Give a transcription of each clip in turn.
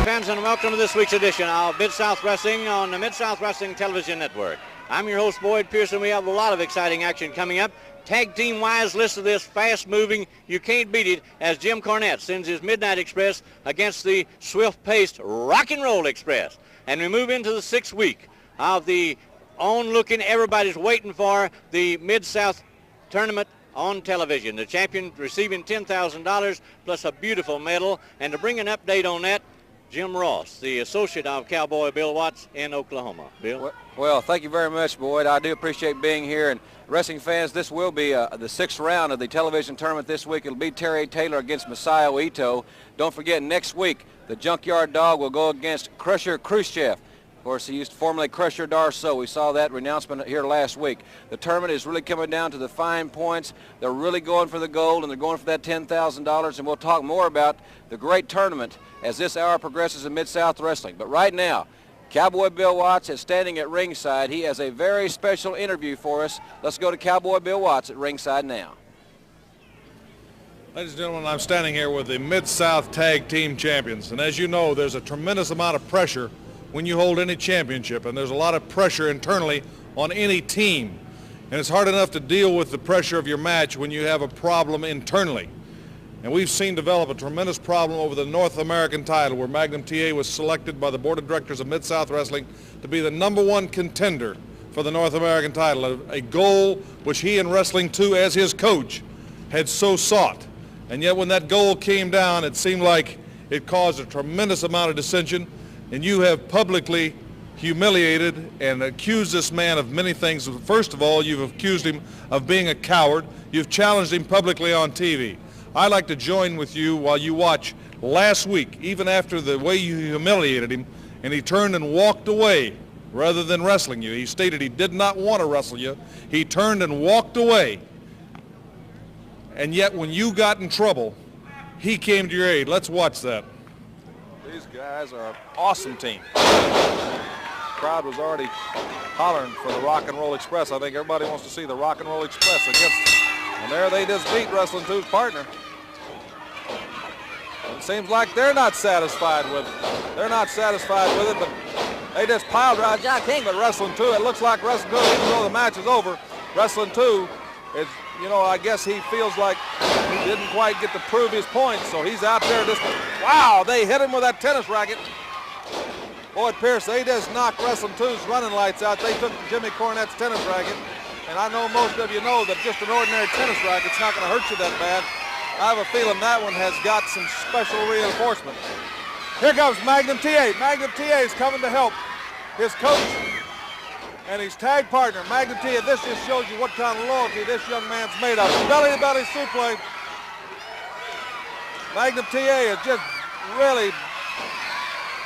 Fans, and welcome to this week's edition of Mid-South Wrestling on the Mid-South Wrestling Television Network. I'm your host, Boyd Pearson. We have a lot of exciting action coming up. Tag team-wise, listen to this fast-moving, you can't beat it, as Jim Cornette sends his Midnight Express against the swift-paced Rock and Roll Express. And we move into the 6th week of the on-looking, everybody's waiting for the Mid-South Tournament on television. The champion receiving $10,000 plus a beautiful medal. And to bring an update on that, Jim Ross, the associate of Cowboy Bill Watts in Oklahoma. Bill? Well, thank you very much, Boyd. I do appreciate being here. And wrestling fans, this will be the 6th round of the television tournament this week. It'll be Terry Taylor against Masayo Ito. Don't forget, next week, the Junkyard Dog will go against Crusher Khrushchev. Of course, he used to formerly Crusher Darso. We saw that renouncement here last week. The tournament is really coming down to the fine points. They're really going for the gold, and they're going for that $10,000. And we'll talk more about the great tournament as this hour progresses in Mid-South Wrestling. But right now, Cowboy Bill Watts is standing at ringside. He has a very special interview for us. Let's go to Cowboy Bill Watts at ringside now. Ladies and gentlemen, I'm standing here with the Mid-South Tag Team Champions. And as you know, there's a tremendous amount of pressure when you hold any championship, and there's a lot of pressure internally on any team. And it's hard enough to deal with the pressure of your match when you have a problem internally. And we've seen develop a tremendous problem over the North American title, where Magnum TA was selected by the board of directors of Mid-South Wrestling to be the #1 contender for the North American title, a goal which he and Wrestling 2 as his coach had so sought. And yet when that goal came down, it seemed like it caused a tremendous amount of dissension. And you have publicly humiliated and accused this man of many things. First of all, you've accused him of being a coward. You've challenged him publicly on TV. I'd like to join with you while you watch last week, even after the way you humiliated him, and he turned and walked away rather than wrestling you. He stated he did not want to wrestle you. He turned and walked away. And yet when you got in trouble, he came to your aid. Let's watch that. These guys are an awesome team. The crowd was already hollering for the Rock and Roll Express. I think everybody wants to see the Rock and Roll Express against, and there they just beat Wrestling 2's partner. It seems like they're not satisfied with it. But they just piled right John King. But Wrestling 2, it looks like Wrestling 2, even though the match is over, Wrestling 2 is, you know, I guess he feels like he didn't quite get to prove his point, so he's out there just, wow, they hit him with that tennis racket. Boyd Pierce, they just knocked Wrestling 2's running lights out. They took Jimmy Cornette's tennis racket, and I know most of you know that just an ordinary tennis racket's not going to hurt you that bad. I have a feeling that one has got some special reinforcement. Here comes Magnum TA. Magnum TA is coming to help his coach and his tag partner, Magnum TA. This just shows you what kind of loyalty this young man's made of. Belly-to-belly suplex. Magnum TA is just really...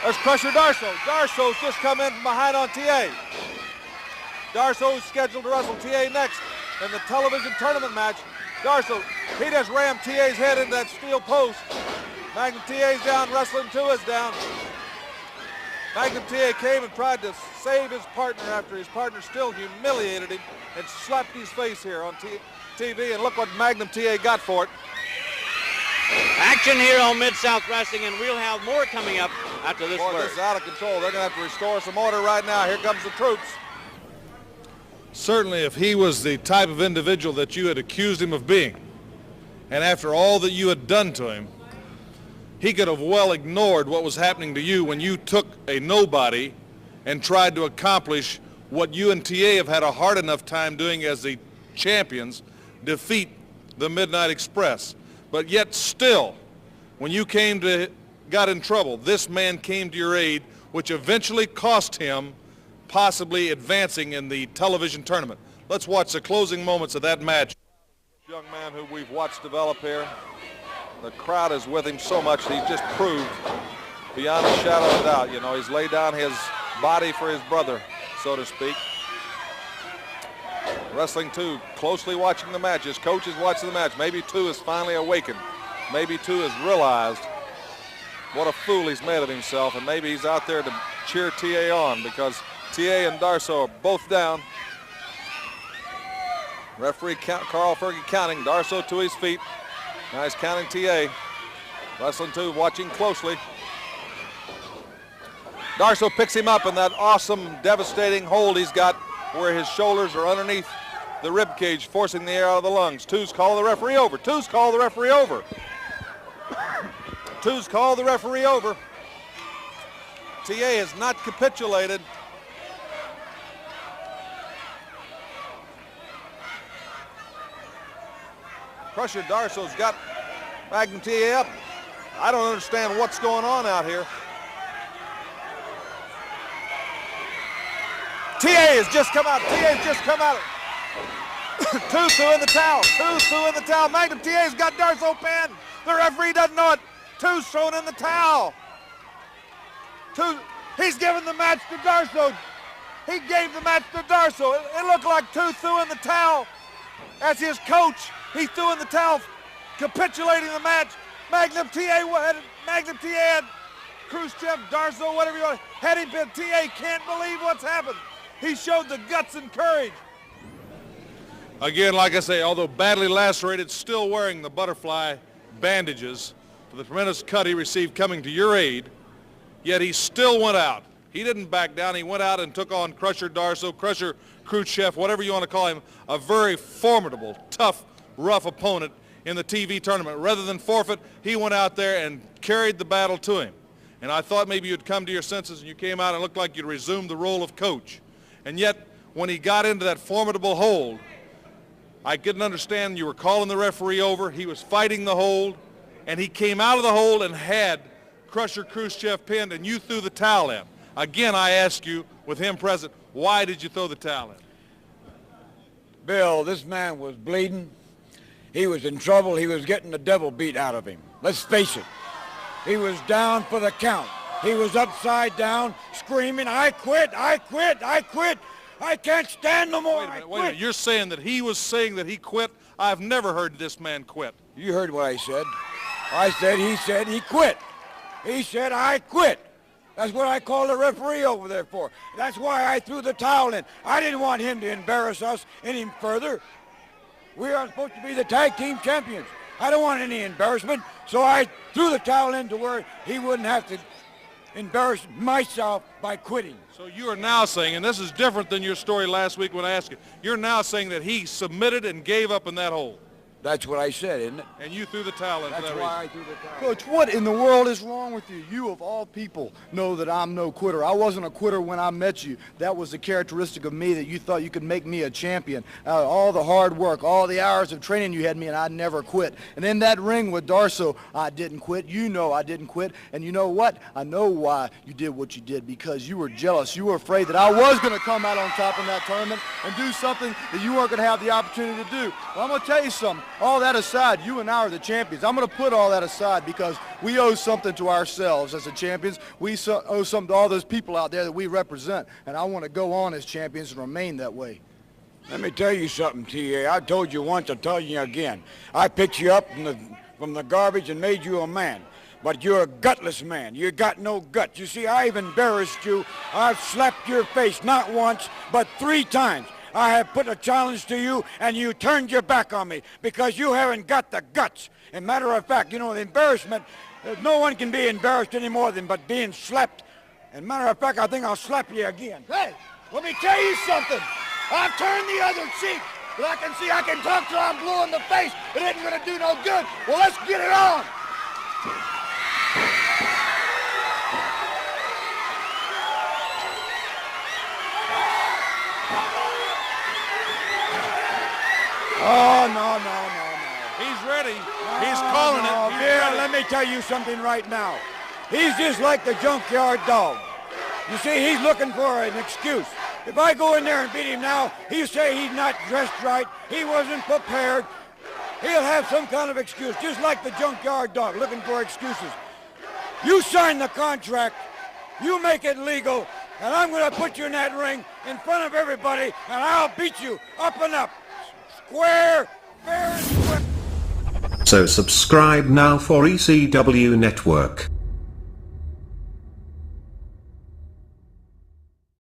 There's Crusher Darso. Darso's just come in from behind on TA. Darso's scheduled to wrestle TA next in the television tournament match. Darso, he just rammed TA's head into that steel post. Magnum TA's down, Wrestling 2 is down. Magnum TA came and tried to save his partner after his partner still humiliated him and slapped his face here on TV, and look what Magnum TA got for it. Action here on Mid-South Wrestling, and we'll have more coming up after this Boy, word. this is out of control. They're going to have to restore some order right now. Here comes the troops. Certainly, if he was the type of individual that you had accused him of being, and after all that you had done to him, he could have well ignored what was happening to you when you took a nobody and tried to accomplish what you and TA have had a hard enough time doing as the champions, defeat the Midnight Express. But yet still, when you got in trouble, this man came to your aid, which eventually cost him possibly advancing in the television tournament. Let's watch the closing moments of that match. Young man who we've watched develop here. The crowd is with him so much that he's just proved beyond a shadow of a doubt. You know, he's laid down his body for his brother, so to speak. Wrestling 2 closely watching the match. His coach is watching the match. Maybe 2 is finally awakened. Maybe 2 has realized what a fool he's made of himself, and maybe he's out there to cheer TA on, because TA and Darso are both down. Referee Carl Fergie counting. Darso to his feet. Now he's counting TA. Wrestling 2 watching closely. Darso picks him up in that awesome, devastating hold he's got where his shoulders are underneath the rib cage, forcing the air out of the lungs. Two's calling the referee over. Two's called the referee over. Two's called the referee over. TA has not capitulated. Crusher Darso's got Magnum TA up. I don't understand what's going on out here. TA has just come out. TA's just come out. Two threw in the towel. Two threw in the towel. Magnum TA's got Darso pinned. The referee doesn't know it. Two's thrown in the towel. Two. He's giving the match to Darso. He gave the match to Darso. It looked like Two threw in the towel. As his coach, he threw in the towel, capitulating the match. Magnum TA had Khrushchev, Darso, whatever you want, had him been. TA can't believe what's happened. He showed the guts and courage. Again, like I say, although badly lacerated, still wearing the butterfly bandages for the tremendous cut he received coming to your aid, yet he still went out. He didn't back down. He went out and took on Crusher Darso, Crusher Khrushchev, whatever you want to call him, a very formidable, tough, rough opponent in the TV tournament. Rather than forfeit, he went out there and carried the battle to him. And I thought maybe you'd come to your senses and you came out and looked like you'd resumed the role of coach. And yet, when he got into that formidable hold, I couldn't understand you were calling the referee over. He was fighting the hold, and he came out of the hold and had Crusher Khrushchev pinned, and you threw the towel in. Again, I ask you, with him present, why did you throw the towel in? Bill, this man was bleeding. He was in trouble. He was getting the devil beat out of him. Let's face it. He was down for the count. He was upside down, screaming, I quit, I quit, I quit. I can't stand no more. Wait a minute. You're saying that he was saying that he quit? I've never heard this man quit. You heard what I said. I said he quit. He said, I quit. That's what I called the referee over there for. That's why I threw the towel in. I didn't want him to embarrass us any further. We are supposed to be the tag team champions. I don't want any embarrassment, so I threw the towel in to where he wouldn't have to embarrass myself by quitting. So you are now saying, and this is different than your story last week when I asked you, you're now saying that he submitted and gave up in that hole. That's what I said, isn't it? And you threw the towel in for that That's reason. why I threw the towel. Coach, what in the world is wrong with you? You, of all people, know that I'm no quitter. I wasn't a quitter when I met you. That was the characteristic of me, that you thought you could make me a champion. All the hard work, all the hours of training you had me, and I never quit. And in that ring with Darso, I didn't quit. You know I didn't quit. And you know what? I know why you did what you did, because you were jealous. You were afraid that I was going to come out on top in that tournament and do something that you weren't going to have the opportunity to do. Well, I'm going to tell you something. All that aside, you and I are the champions. I'm going to put all that aside because we owe something to ourselves as the champions. We owe something to all those people out there that we represent, and I want to go on as champions and remain that way. Let me tell you something, T.A. I told you once, I'll tell you again. I picked you up from the garbage and made you a man. But you're a gutless man. You got no guts. You see, I've embarrassed you. I've slapped your face not once, but 3 times. I have put a challenge to you, and you turned your back on me because you haven't got the guts. And matter of fact, you know, the embarrassment, no one can be embarrassed anymore than but being slapped. And matter of fact, I think I'll slap you again. Hey, let me tell you something. I've turned the other cheek, but I can see I can talk till I'm blue in the face. It ain't going to do no good. Well, let's get it on. Oh, no. He's ready. He's calling it. He's Bill, ready. let me tell you something right now. He's just like the junkyard dog. You see, he's looking for an excuse. If I go in there and beat him now, he'll say he's not dressed right, he wasn't prepared. He'll have some kind of excuse, just like the junkyard dog, looking for excuses. You sign the contract, you make it legal, and I'm going to put you in that ring in front of everybody, and I'll beat you up and up. Square, fair and square. So subscribe now for ECW Network.